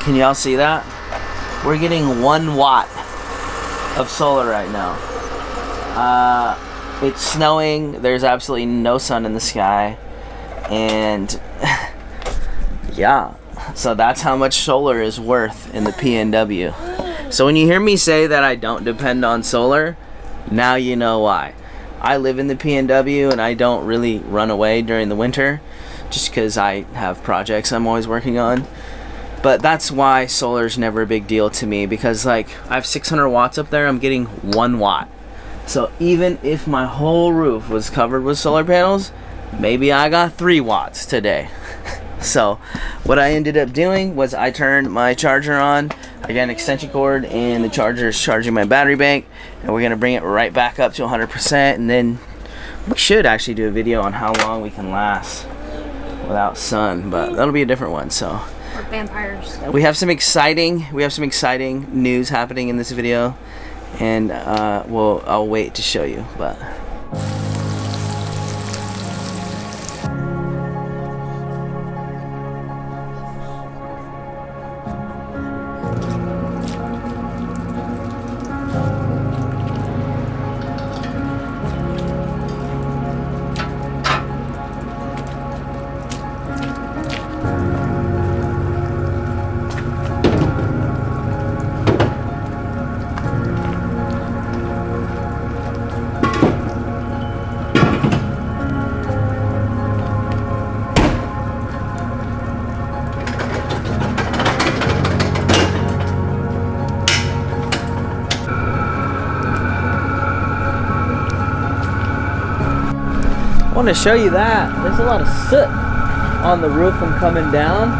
Can y'all see that? We're getting 1 watt of solar right now. It's snowing. There's absolutely no sun in the sky. And yeah, so that's how much solar is worth in the PNW. So when you hear me say that I don't depend on solar, now you know why. I live in the PNW and I don't really run away during the winter just because I have projects I'm always working on. But that's why solar's never a big deal to me, because like I have 600 watts up there, I'm getting 1 watt. So even if my whole roof was covered with solar panels, maybe I got 3 watts today. So what I ended up doing was I turned my charger on, I got an extension cord, and the charger is charging my battery bank, and we're gonna bring it right back up to 100%, and then we should actually do a video on how long we can last without sun, but that'll be a different one. So or vampires. we have some exciting news happening in this video, and I'll wait to show you. But I want to show you that. There's a lot of soot on the roof from coming down.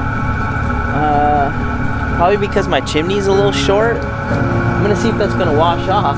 Probably because my chimney's a little short. I'm gonna see if that's gonna wash off.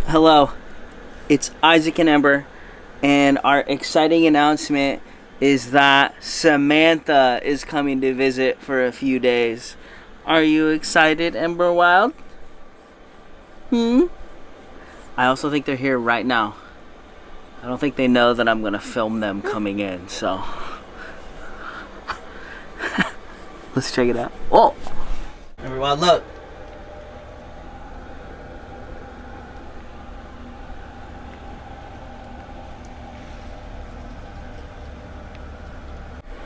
Hello, it's Isaac and Ember, and our exciting announcement is that Samantha is coming to visit for a few days. Are you excited, Ember Wild? I also think they're here right now. I don't think they know that I'm gonna film them coming in, so let's check it out. Oh, Ember Wild, look.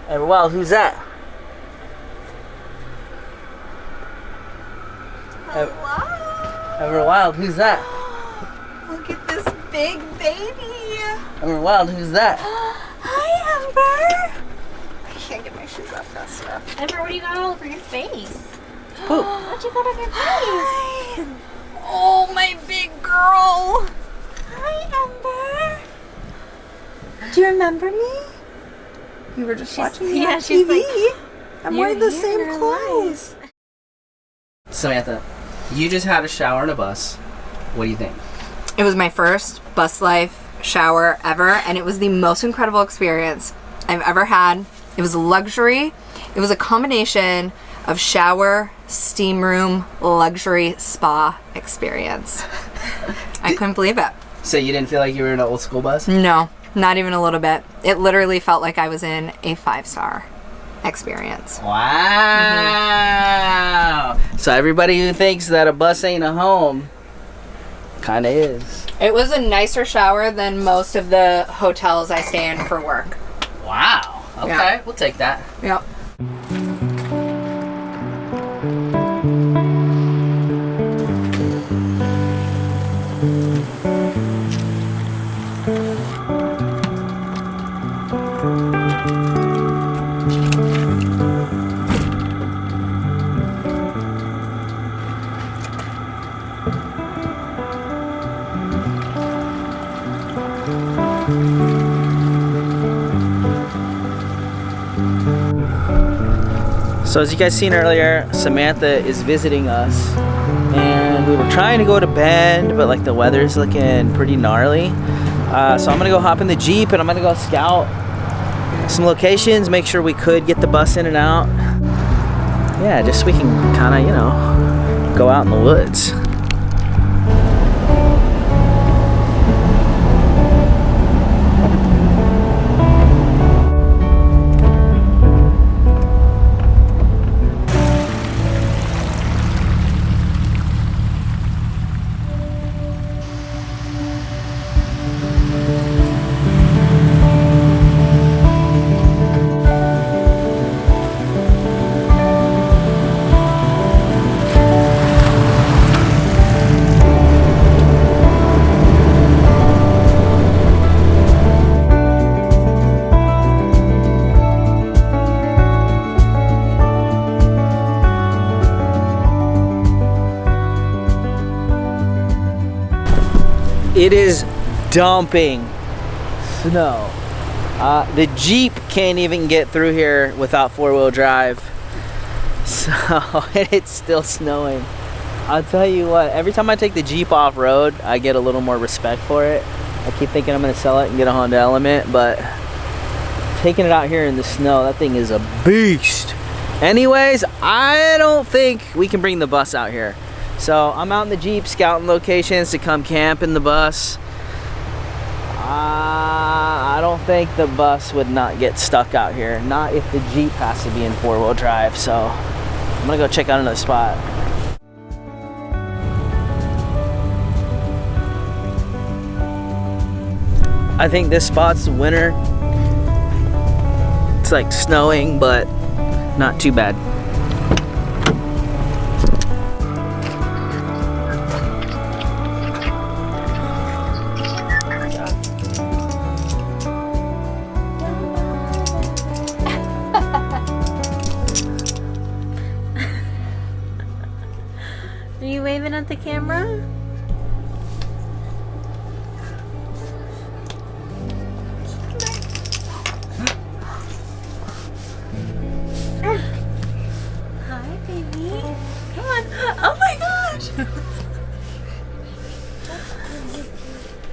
Ember Wild, who's that? Hello? Ember Wild, who's that? Look at this big baby. Ember Wild, who's that? Hi, Ember. I can't get my shoes off fast enough. Ember, what do you got all over your face? Poop. What you got on your face? Hi. Oh, my big girl. Hi, Ember. Do you remember me? You were just watching me on she's TV. like, I'm you're wearing the here same in our clothes. Samantha, you just had a shower in a bus. What do you think? It was my first bus life shower ever, and it was the most incredible experience I've ever had. It was a luxury. It was a combination of shower, steam room, luxury spa experience. I couldn't believe it. So you didn't feel like you were in an old school bus? No, not even a little bit. It literally felt like I was in a 5-star experience. Wow. So everybody who thinks that a bus ain't a home kind of is. It was a nicer shower than most of the hotels I stay in for work. Wow. Okay, Yeah. we'll take that. Yep. So as you guys seen earlier, Samantha is visiting us, and we were trying to go to Bend, but like the weather's looking pretty gnarly. So I'm gonna go hop in the Jeep and I'm gonna go scout some locations, make sure we could get the bus in and out. Yeah, just so we can kind of, you know, go out in the woods. It is dumping snow. The Jeep can't even get through here without four-wheel drive. So, and it's still snowing. I'll tell you what, every time I take the Jeep off-road, I get a little more respect for it. I keep thinking I'm gonna sell it and get a Honda Element, but taking it out here in the snow, that thing is a beast. Anyways, I don't think we can bring the bus out here. So I'm out in the Jeep scouting locations to come camp in the bus. I don't think the bus would not get stuck out here. Not if the Jeep has to be in four-wheel drive. So I'm gonna go check out another spot. I think this spot's winter. It's like snowing, but not too bad. Are you waving at the camera? Hi, baby. Come on. Oh my gosh.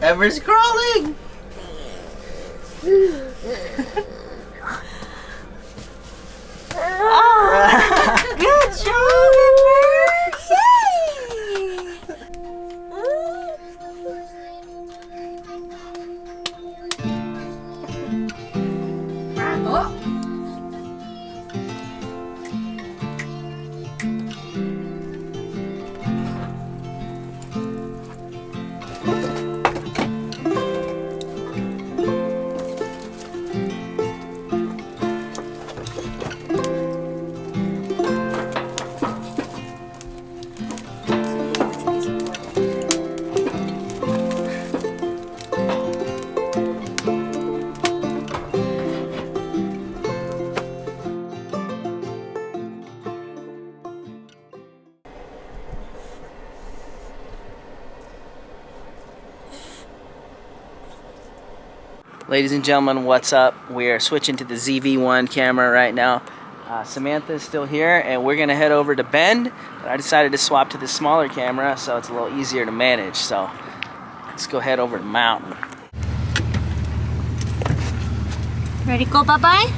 Ember's crawling. Good job, Ember. Ladies and gentlemen, what's up? We are switching to the ZV-1 camera right now. Samantha is still here, and we're gonna head over to Bend. But I decided to swap to the smaller camera, so it's a little easier to manage. So let's go head over to the mountain. Ready to go bye-bye?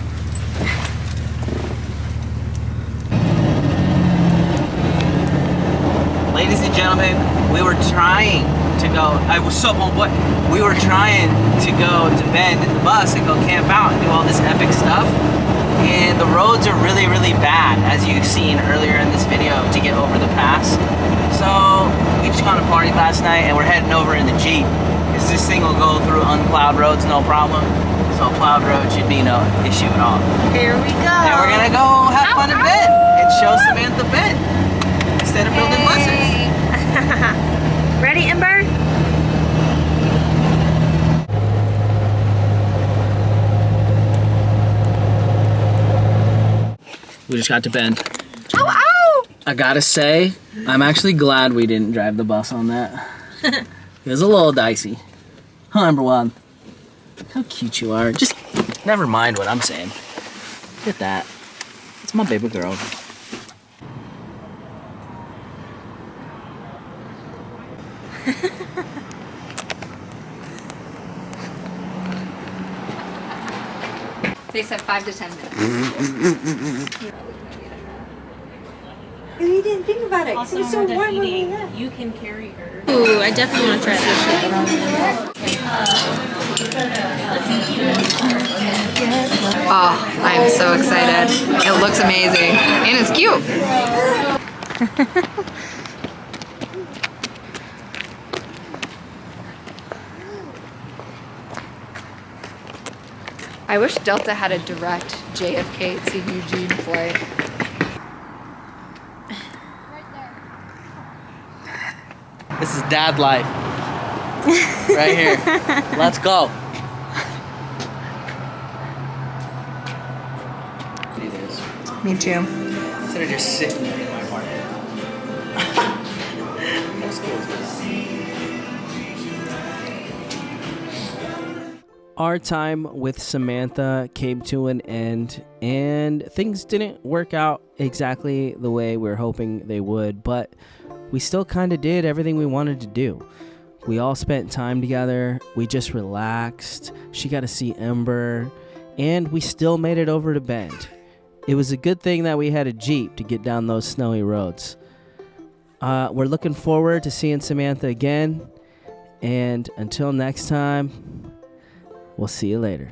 Ladies and gentlemen, we were trying to go. We were trying to go to Bend in the bus and go camp out and do all this epic stuff. And the roads are really, really bad, as you've seen earlier in this video, to get over the pass. So we just gone to party last night, and we're heading over in the Jeep, because this thing will go through unplowed roads no problem. So a plowed road should be no issue at all. Here we go. And we're gonna go have fun in Bend and show Samantha Bend instead of building buses. Ready, Ember? We just got to Bend. Ow, ow! I gotta say, I'm actually glad we didn't drive the bus on that. It was a little dicey. Huh, Ember Wild? How cute you are. Just never mind what I'm saying. Look at that. It's my baby girl. They said 5 to 10 minutes. You didn't think about it. It was so warm when we left. You can carry her. Ooh, I definitely want to try that. Oh, I'm so excited. It looks amazing. And it's cute. I wish Delta had a direct JFK to Eugene flight. This is dad life. Right here. Let's go. Me too. Instead of just sitting in my apartment. Most schools do that. Our time with Samantha came to an end, and things didn't work out exactly the way we were hoping they would, but we still kind of did everything we wanted to do. We all spent time together, we just relaxed, she got to see Ember, and we still made it over to Bend. It was a good thing that we had a Jeep to get down those snowy roads. We're looking forward to seeing Samantha again, and until next time, we'll see you later.